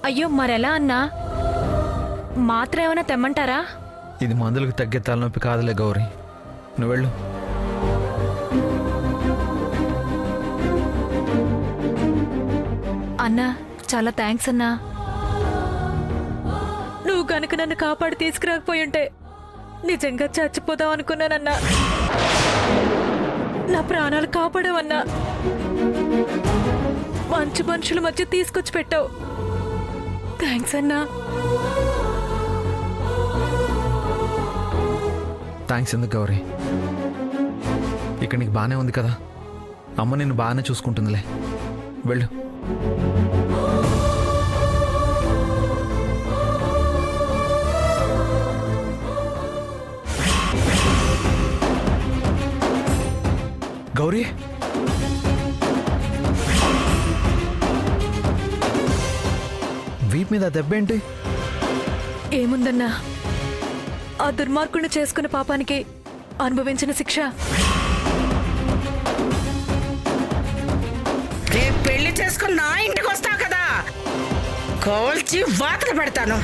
అయ్యో మరెలా అన్నా? మాత్రం ఏమైనా తెమ్మంటారా? ఇది మందులకు తగ్గే తలనొప్పి కాదులే గౌరీ, నువ్వు వెళ్ళు. అన్నా చాలా థ్యాంక్స్ అన్నా. నువ్వు కనుక నన్ను కాపాడి తీసుకురాకపోయింటే నిజంగా చచ్చిపోదాం అనుకున్నానన్నా. నా ప్రాణాలు కాపాడవన్నా. మంచి మనుషుల మధ్య తీసుకొచ్చి పెట్టావు. థ్యాంక్స్ అన్నా. థ్యాంక్స్ ఎందుకు గౌరీ, ఇక్కడ నీకు బాగానే ఉంది కదా, అమ్మ నిన్ను బాగానే చూసుకుంటుందిలే, వెళ్ళు. గౌరీ, వీప్ మీద దెబ్బేంటి? ఏముందన్నా, ఆ దుర్మార్గుని చేసుకున్న పాపానికి అనుభవించిన శిక్ష. రేపు పెళ్లి చేసుకుని నా ఇంటికి వస్తావు కదా, కోల్చి వాతలు పెడతాను.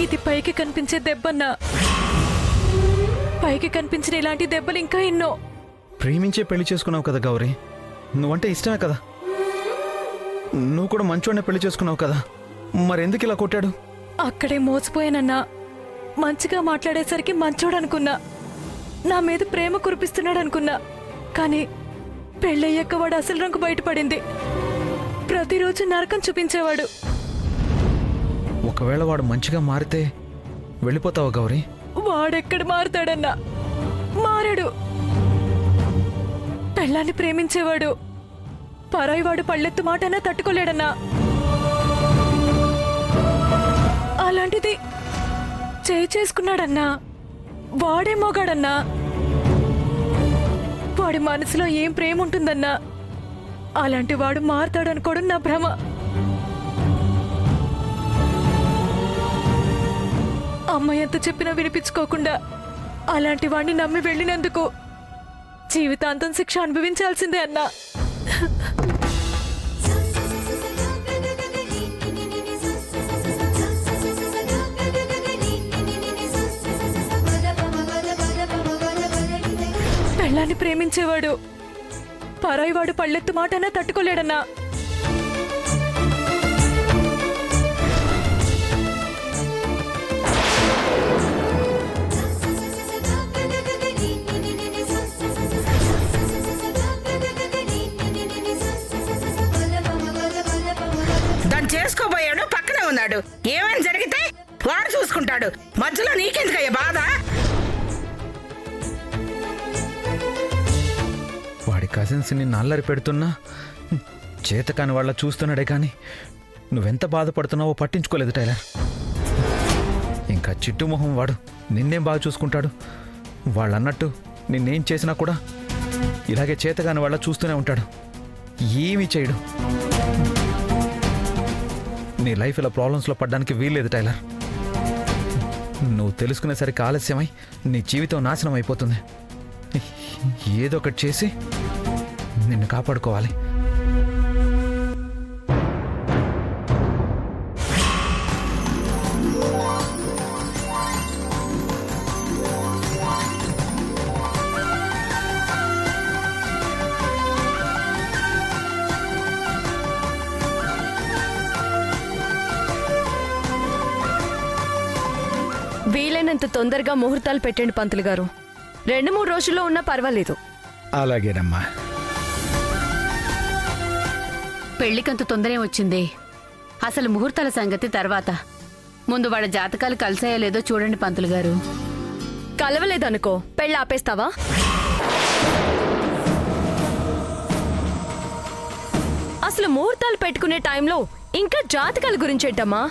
ఇది పైకి కనిపించే దెబ్బన్నా. పైకి కనిపించిన ఇలాంటి దెబ్బలు ఇంకా ఎన్నో. ప్రేమించే పెళ్లి చేసుకున్నావు కదా గౌరీ, నువ్వంటే ఇష్టమే కదా, నువ్వు కూడా మంచోడినే పెళ్లి చేసుకున్నావు కదా, మరెందుకు ఇలా కొట్టాడు? అక్కడే మోసపోయానన్నా. మంచిగా మాట్లాడేసరికి మంచోడనుకున్నా, నా మీద ప్రేమ కురిపిస్తున్నాడు అనుకున్నా. కానీ పెళ్ళయ్యాక వాడు అసలు రంగు బయటపడింది. ప్రతిరోజు నరకం చూపించేవాడు. ఒకవేళ వాడు మంచిగా మారితే వెళ్ళిపోతావా గౌరీ? వాడెక్కడ మారుతాడన్నా? మారాడు. పెళ్ళాన్ని ప్రేమించేవాడు. పరాయి వాడు పళ్ళెత్తు మాటన్నా తట్టుకోలేడన్నా. అలాంటిది చేసుకున్నాడన్నా. వాడే మోగాడన్నా. వాడి మనసులో ఏం ప్రేమ ఉంటుందన్నా? అలాంటి వాడు మారుతాడనుకోవడం నా భ్రమ. అమ్మ ఎంత చెప్పినా వినిపించుకోకుండా అలాంటి వాడిని నమ్మి వెళ్ళినందుకు జీవితాంతం శిక్ష అనుభవించాల్సిందే అన్నా. పెళ్ళాన్ని ప్రేమించేవాడు. పరాయి వాడు పళ్ళెత్తు మాటన్నా తట్టుకోలేడన్నా. దాన్ని చేసుకోబోయాడు, పక్కనే ఉన్నాడు. ఏమైనా జరిగితే వాడు చూసుకుంటాడు. మధ్యలో నీకెందుకయ్యా బాధ? వాడి కజిన్స్ నిన్ను అల్లరి పెడుతున్నా చేతకాని వాళ్ళ చూస్తున్నాడే కానీ నువ్వెంత బాధపడుతున్నావో పట్టించుకోలేదు టైలర్. ఇంకా చిట్టుమొహం వాడు నిన్నేం బాగా చూసుకుంటాడు? వాళ్ళన్నట్టు నిన్నేం చేసినా కూడా ఇలాగే చేతకాని వాళ్ళ చూస్తూనే ఉంటాడు, ఏమీ చేయడు. నీ లైఫ్ ఇలా ప్రాబ్లమ్స్లో పడ్డానికి వీల్లేదు టైలర్. నువ్వు తెలుసుకునేసరికి ఆలస్యమై నీ జీవితం నాశనం అయిపోతుంది. ఏదో ఒకటి చేసి నిన్ను కాపాడుకోవాలి. వీలైనంత తొందరగా ముహూర్తాలు పెట్టండి పంతులు గారు. 2-3 రోజుల్లో ఉన్నా పర్వాలేదు. అలాగేనమ్మా. పెళ్లికంత తొందరే వచ్చింది. అసలు ముహూర్తాల సంగతి తర్వాత. ముందు వాళ్ళ జాతకాలు కలిసాయో లేదో చూడండి పంతులు గారు. కలవలేదనుకో పెళ్ళి ఆపేస్తావా? అసలు ముహూర్తాలు పెట్టుకునే టైంలో ఇంకా జాతకాల గురించేంటమ్మా?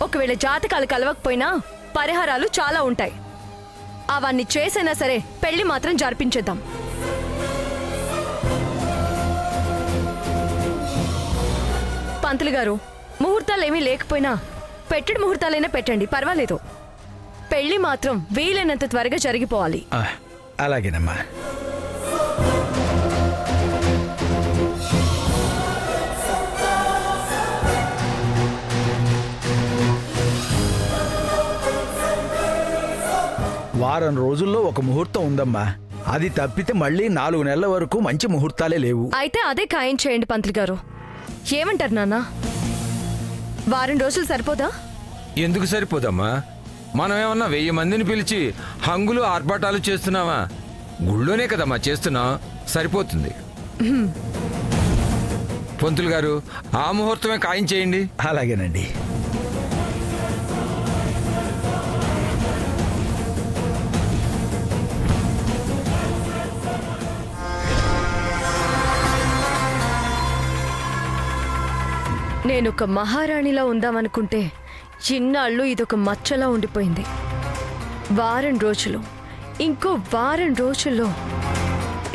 ఒకవేళ జాతకాలు కలవకపోయినా పరిహారాలు చాలా ఉంటాయి. అవన్నీ చేసైనా సరే పెళ్లి మాత్రం జరిపించేద్దాం. పంతులు గారు, ముహూర్తాలేమీ లేకపోయినా పెట్టడి ముహూర్తాలైనా పెట్టండి, పర్వాలేదు. పెళ్లి మాత్రం వీలైనంత త్వరగా జరిగిపోవాలి. అలాగేనమ్మా. వారం రోజుల్లో ఒక ముహూర్తం ఉందమ్మా. అది తప్పితే మళ్ళీ 4 నెలల వరకు మంచి ముహూర్తాలే లేవు. అయితే అదే ఖాయం చేయండి పంతులు గారు. ఏమంటారు నాన్న? వారం రోజులు సరిపోదా? ఎందుకు సరిపోదమ్మా? మనం ఏమన్నా 1000 మందిని పిలిచి హంగులు ఆర్భాటాలు చేస్తున్నావా? గుళ్ళోనే కదమ్మా చేస్తున్నాం, సరిపోతుంది. పంతులు గారు, ఆ ముహూర్తమే ఖాయం చేయండి. అలాగేనండి. నేను ఒక మహారాణిలా ఉందామనుకుంటే ఇన్నాళ్ళు ఇదొక మచ్చలా ఉండిపోయింది. వారం రోజులు, ఇంకో వారం రోజుల్లో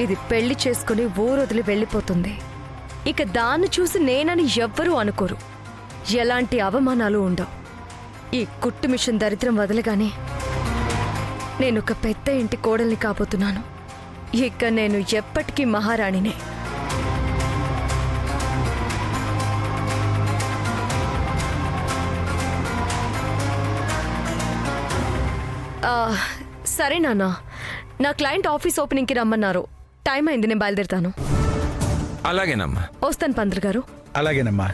ఇది పెళ్లి చేసుకుని ఊరొదిలి వెళ్ళిపోతుంది. ఇక దాన్ని చూసి నేనని ఎవ్వరూ అనుకోరు. ఎలాంటి అవమానాలు ఉండవు. ఈ కుట్టు మిషన్ దరిద్రం వదలగానే నేనొక పెద్ద ఇంటి కోడల్ని కాబోతున్నాను. ఇక నేను ఎప్పటికీ మహారాణినే. సరే నాన్న, నా క్లయింట్ ఆఫీస్ ఓపెనింగ్కి రమ్మన్నారు. టైం అయింది, నేను బయలుదేరుతాను. అలాగేనమ్మా. వస్తాను పంతులు గారు. అలాగేనమ్మా.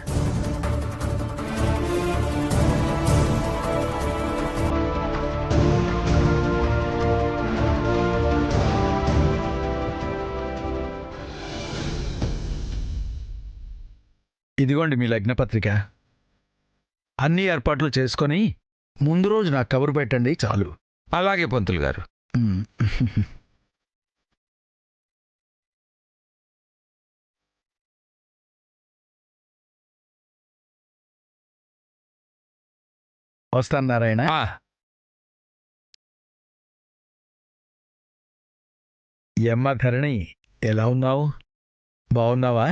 ఇదిగోండి మీ లగ్నపత్రిక. అన్ని ఏర్పాట్లు చేసుకొని ముందు రోజు నాకు కబురు పెట్టండి చాలు. అలాగే పంతులు గారు. వస్తాను నారాయణ. ఎమ్మ ధరణి, ఎలా ఉన్నావు? బాగున్నావా?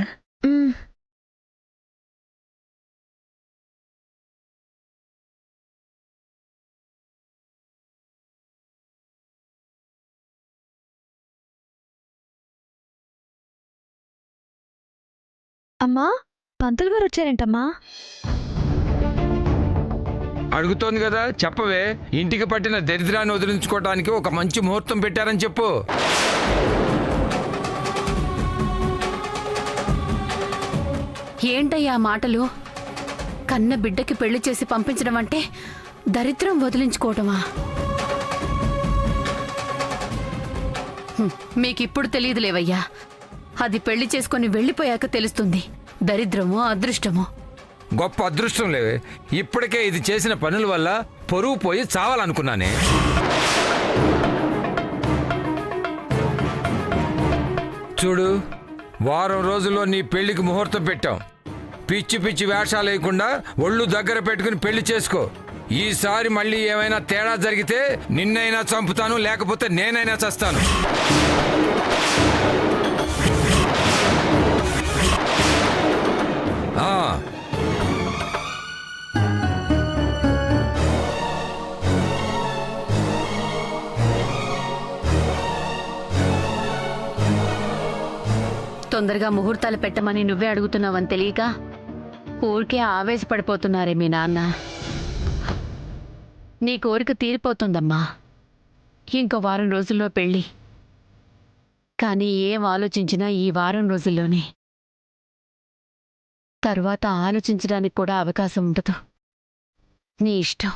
అమ్మా, పంతులు గారు వచ్చారేంటమ్మా? అడుగుతోంది కదా, చెప్పవే. ఇంటికి పట్టిన దరిద్రాన్ని వదిలించుకోవడానికి ఒక మంచి ముహూర్తం పెట్టారని చెప్పు. ఏంటయ్యా మాటలు? కన్న బిడ్డకి పెళ్లి చేసి పంపించడం అంటే దరిద్రం వదిలించుకోవటమా? మీకిప్పుడు తెలియదులేవయ్యా. అది పెళ్లి చేసుకుని వెళ్ళిపోయాక తెలుస్తుంది దరిద్రమో అదృష్టమో. గొప్ప అదృష్టం లేవే. ఇప్పటికే ఇది చేసిన పనుల వల్ల పొరుగు పోయి చావాలనుకున్నానే. చూడు, వారం రోజుల్లో నీ పెళ్లికి ముహూర్తం పెట్టాం. పిచ్చి పిచ్చి వేషాలు వేయకుండా ఒళ్ళు దగ్గర పెట్టుకుని పెళ్లి చేసుకో. ఈసారి మళ్ళీ ఏమైనా తేడా జరిగితే నిన్నైనా చంపుతాను, లేకపోతే నేనైనా చస్తాను. తొందరగా ముహూర్తాలు పెట్టమని నువ్వే అడుగుతున్నావని తెలియక ఊరికే ఆవేశపడిపోతున్నారే మీ నాన్న. నీ కోరిక తీరిపోతుందమ్మా. ఇంకో వారం రోజుల్లో పెళ్ళి. కానీ ఏం ఆలోచించినా ఈ వారం రోజుల్లోనే. తరువాత ఆలోచించడానికి కూడా అవకాశం ఉండదు. నీ ఇష్టం.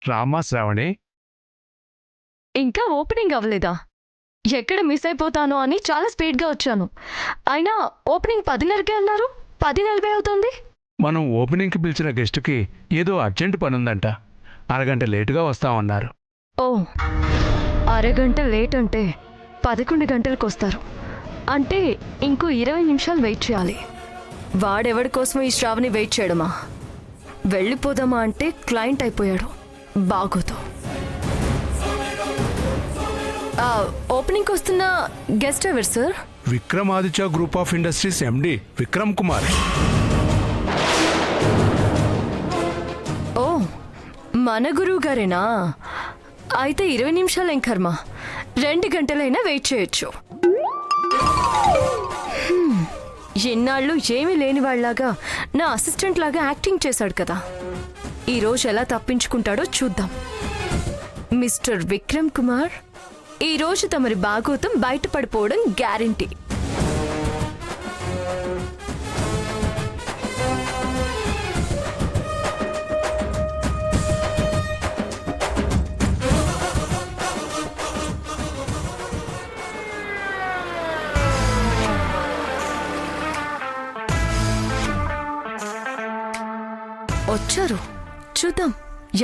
రామా శ్రావణి, ఇంకా ఓపెనింగ్ అవ్వలేదా? ఎక్కడ మిస్ అయిపోతానో అని చాలా స్పీడ్గా వచ్చాను. అయినా ఓపెనింగ్ 10:30కే అన్నారు, 10:40 అవుతుంది. మనం ఓపెనింగ్కి పిలిచిన గెస్టుకి ఏదో అర్జెంట్ పనుందంట. అరగంట లేటుగా వస్తామన్నారు. ఓ, అరగంట లేట్ అంటే 11 గంటలకు వస్తారు. అంటే ఇంకో 20 నిమిషాలు వెయిట్ చేయాలి. వాడెవడి కోసం ఈ శ్రావణి వెయిట్ చేయడమా? వెళ్ళిపోదామా అంటే క్లయింట్ అయిపోయాడు. బాగోదు. ఓపెనింగ్కి వస్తున్న గెస్ట్ ఎవరు sir? Vikramaditya group of industries MD Vikram Kumar. ఓ, మన గురువు గారేనా? అయితే 20 నిమిషాలు ఏం కర్మ, 2 గంటలైనా వెయిట్ చేయొచ్చు. ఎన్నాళ్ళు ఏమీ లేని వాళ్ళలాగా నా అసిస్టెంట్ లాగా యాక్టింగ్ చేశాడు కదా, ఈరోజు ఎలా తప్పించుకుంటాడో చూద్దాం. మిస్టర్ విక్రమ్ కుమార్, ఈరోజు తమరి బాగోతం బయటపడిపోవడం గ్యారంటీ. వచ్చారు, చూద్దాం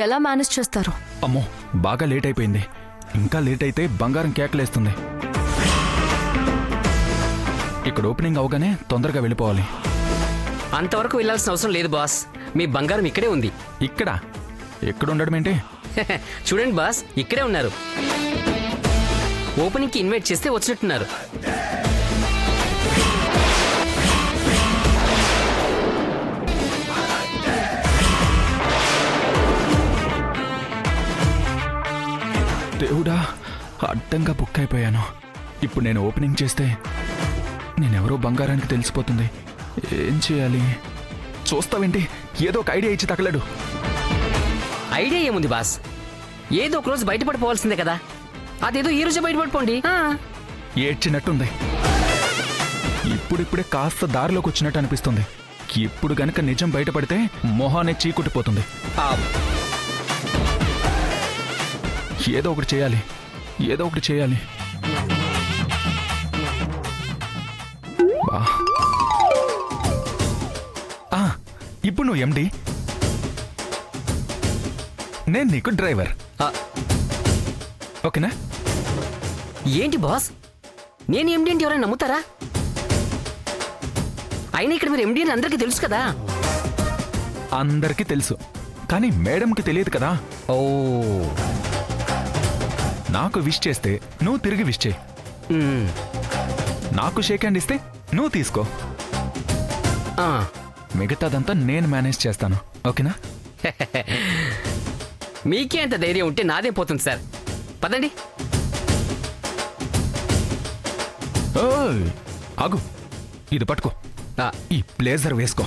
ఎలా మేనేజ్ చేస్తారు. అమ్మో, బాగా లేట్ అయిపోయింది. ఇంకా లేట్ అయితే బంగారం కేకలేస్తుంది. ఇక్కడ ఓపెనింగ్ అవగానే తొందరగా వెళ్ళిపోవాలి. అంతవరకు వెళ్ళాల్సిన అవసరం లేదు బాస్, మీ బంగారం ఇక్కడే ఉంది. ఇక్కడ ఎక్కడ ఉండడం ఏంటి? చూడండి బాస్, ఇక్కడే ఉన్నారు. ఓపెనింగ్కి ఇన్వైట్ చేస్తే వచ్చినట్టున్నారు. దేవుడా, అడ్డంగా బుక్ అయిపోయాను. ఇప్పుడు నేను ఓపెనింగ్ చేస్తే నేనెవరో బంగారానికి తెలిసిపోతుంది. ఏం చేయాలి? చూస్తావేంటి, ఏదో ఒక ఐడియా ఇచ్చి తగలడు. ఐడియా ఏముంది బాస్, ఏదో ఒక రోజు బయటపడిపోవాల్సిందే కదా. అదేదో ఈ రోజే బయటపడిపోండి. ఏడ్చినట్టుంది. ఇప్పుడిప్పుడే కాస్త దారిలోకి వచ్చినట్టు అనిపిస్తుంది. ఇప్పుడు గనక నిజం బయటపడితే మొహానే చీకుట్టిపోతుంది. ఏదో ఒకటి చేయాలి, ఏదో ఒకటి చేయాలి. ఇప్పుడు నువ్వు ఎండి, నేను నీకు డ్రైవర్. ఓకేనా? ఏంటి బాస్, నేను ఎండి అంటే ఎవరైనా నమ్ముతారా? అయినా ఇక్కడ మీరు ఎండి అని అందరికీ తెలుసు కదా. అందరికీ తెలుసు, కానీ మేడంకి తెలియదు కదా. ఓ, నాకు విష్ చేస్తే నువ్వు తిరిగి విష్ చేయి. నాకు షేక్ హ్యాండ్ ఇస్తే నువ్వు తీసుకో. మిగతాదంతా నేను మేనేజ్ చేస్తాను. ఓకేనా? మీకే అంత ధైర్యం ఉంటే నాదే పోతుంది సార్. పదండి. ఆగు, ఇది పట్టుకో. ఈ బ్లేజర్ వేసుకో.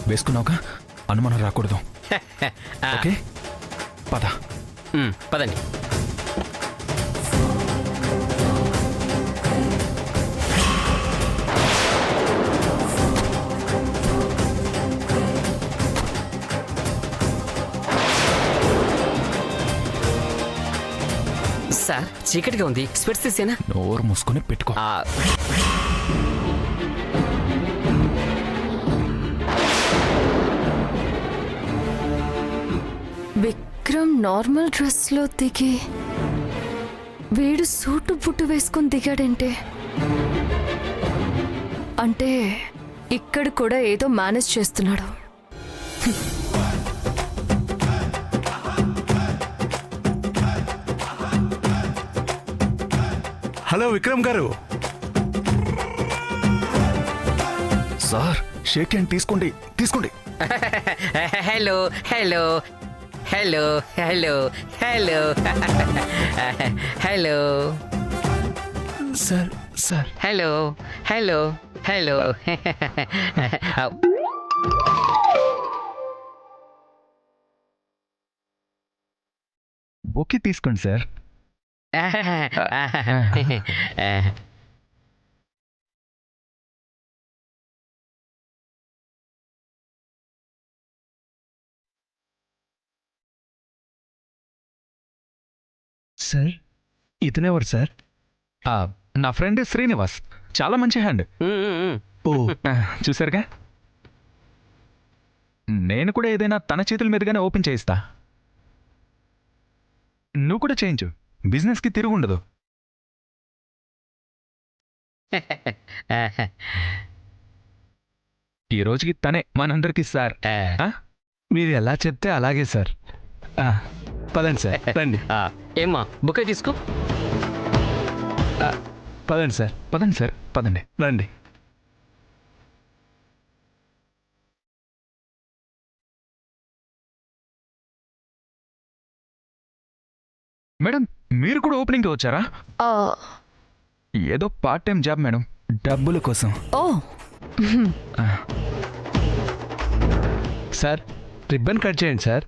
వేసుకున్నావుగా, అనుమానం రాకూడదు. ఓకే, పద. పదండి. సార్, చీకటిగా ఉంది, స్పెట్స్ తీసేనా? నోరు మూసుకొని పెట్టుకో. విక్రమ్ నార్మల్ డ్రెస్లో దిగి వీడు సూటు బుట్టు వేసుకొని దిగాడంటే, అంటే ఇక్కడ కూడా ఏదో మేనేజ్ చేస్తున్నాడు. హలో విక్రమ్ గారు. సార్, షేక్ హ్యాండ్ తీసుకోండి, తీసుకోండి. Hello hello hello hello hello hello sir, sir. Hello hello hello. Okay, తీసుకోండి సార్. సార్, ఇతనెవరు సార్? నా ఫ్రెండ్ శ్రీనివాస్, చాలా మంచి హ్యాండ్. ఓ చూసారుగా, నేను కూడా ఏదైనా తన చేతుల మీదుగానే ఓపెన్ చేయిస్తా. నువ్వు కూడా చేయించు, బిజినెస్కి తిరుగుండదు. ఈ రోజుకి తనే మనందరికీ సార్. మీరు ఎలా చెప్తే అలాగే సార్. పదండి సార్, రండి. ఏమ్మా బుక్ తీసుకో. పదండి సార్, పదండి సార్, పదండి. రండి. మేడం, మీరు కూడా ఓపెనింగ్కి వచ్చారా? ఏదో పార్ట్ టైం జాబ్ మేడం, డబ్బుల కోసం. ఓ సార్, రిబ్బన్ కట్ చేయండి సార్.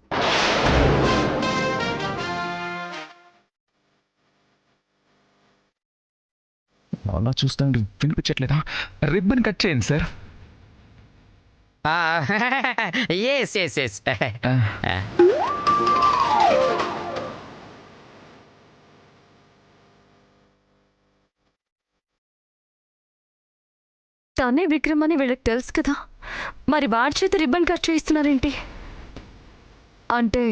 అలా చూస్తాను, వినిపించట్లేదా? రిబ్బన్ కట్ చేయండి సార్. Yes yes yes. తనే విక్రమ్ అని వీళ్ళకి తెలుసు కదా, మరి వాడి చేత రిబ్బన్ కట్ చేయిస్తున్నారేంటి? అంటే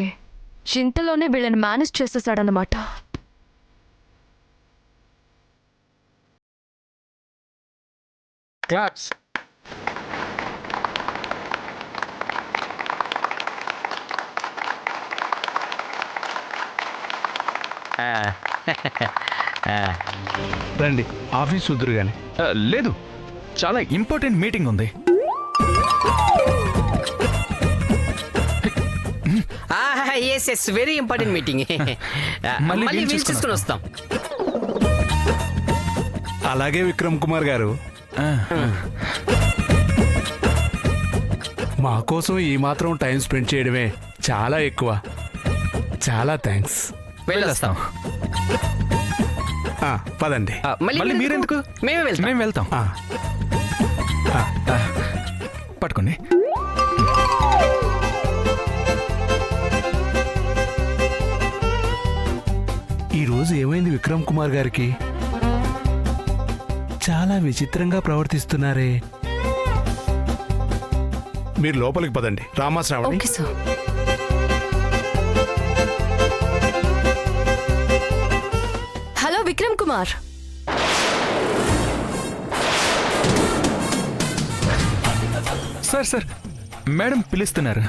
చింతలోనే వీళ్ళని మేనేజ్ చేసేసాడనమాట. క్లాప్స్. రండి, ఆఫీస్ వద్దురు కానీ. లేదు, చాలా ఇంపార్టెంట్ మీటింగ్ ఉంది. Yes yes, very important meeting. మళ్ళీ మళ్ళీ వీలు వీలు చూసుకుని వస్తాం. అలాగే విక్రమ్ కుమార్ గారు, మా కోసం ఈ మాత్రం టైం స్పెండ్ చేయడమే చాలా ఎక్కువ. చాలా థ్యాంక్స్. వెళ్ళొస్తాం. పదండి. మళ్ళీ మీరెందుకు? మేమే వెళ్తాం. మేము వెళ్తాం. పట్టుకోండి. ఈరోజు ఏమైంది విక్రమ్ కుమార్ గారికి? చాలా విచిత్రంగా ప్రవర్తిస్తున్నారే. మీరు లోపలికి పదండి. Ramashravani. Okay sir. Hello Vikram Kumar. Sir sir, madam పిలుస్తున్నారు.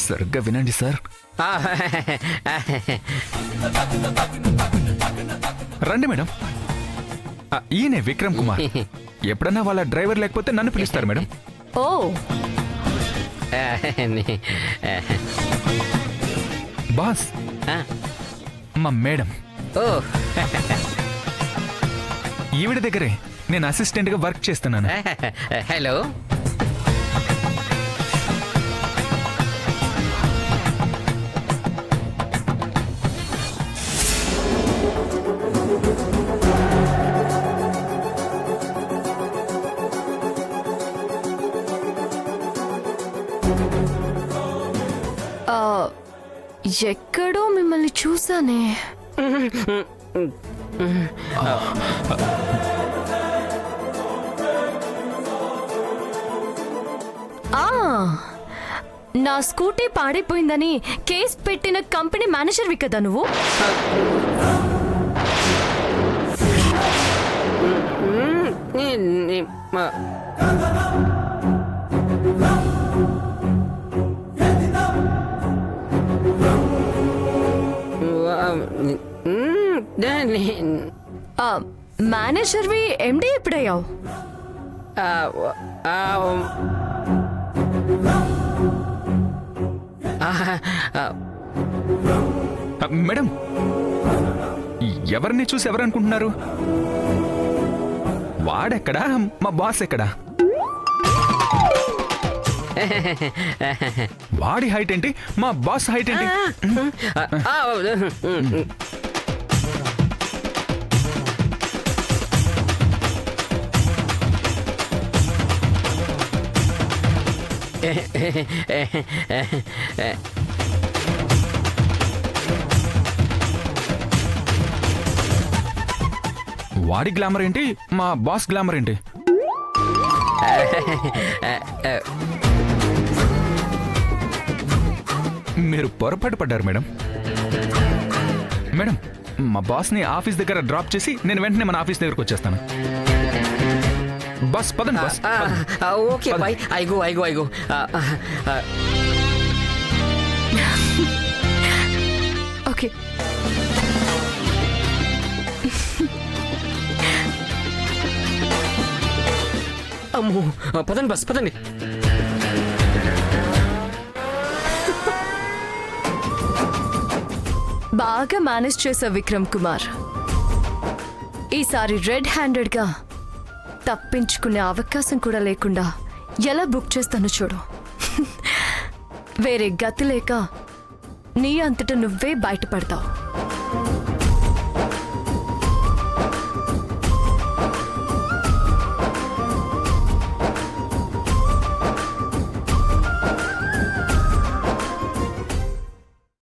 సరిగ్గా వినండి సార్. రండి మేడం. ఈయనే విక్రమ్ కుమార్. ఎప్పుడన్నా వాళ్ళ డ్రైవర్ లేకపోతే నన్ను పిలుస్తారు మేడం. ఓ బాస్, మా మేడం. ఓ ఈవిడ దగ్గరే నేను అసిస్టెంట్గా వర్క్ చేస్తున్నాను. హలో. ఎక్కడో మిమ్మల్ని చూసానే. నా స్కూటీ పాడైపోయిందని కేసు పెట్టిన కంపెనీ మేనేజర్వి కదా నువ్వు? మేనేజర్వి ఎండి ఎప్పుడయ్యావు? మేడం, ఎవరిని చూసి ఎవరనుకుంటున్నారు? వాడెక్కడా, మా బాస్ ఎక్కడా? వాడి హైట్ ఏంటి, మా బాస్ హైట్ ఏంటి? వాడి గ్లామర్ ఏంటి, మా బాస్ గ్లామర్ ఏంటి? మీరు పొరపాటు పడ్డారు మేడం. మేడం, మా బాస్ని ఆఫీస్ దగ్గర డ్రాప్ చేసి నేను వెంటనే మన ఆఫీస్ దగ్గరకు వచ్చేస్తాను. బస్ పదండి బస్. Okay bye. ఐగో. ఓకే. అమ్మో, పదండి బస్ పదండి. బాగా మేనేజ్ చేసా విక్రమ్ కుమార్. ఈసారి రెడ్ హ్యాండెడ్గా తప్పించుకునే అవకాశం కూడా లేకుండా ఎలా బుక్ చేస్తానో చూడు. వేరే గతి లేక నీ అంతటా నువ్వే బయటపడతావు.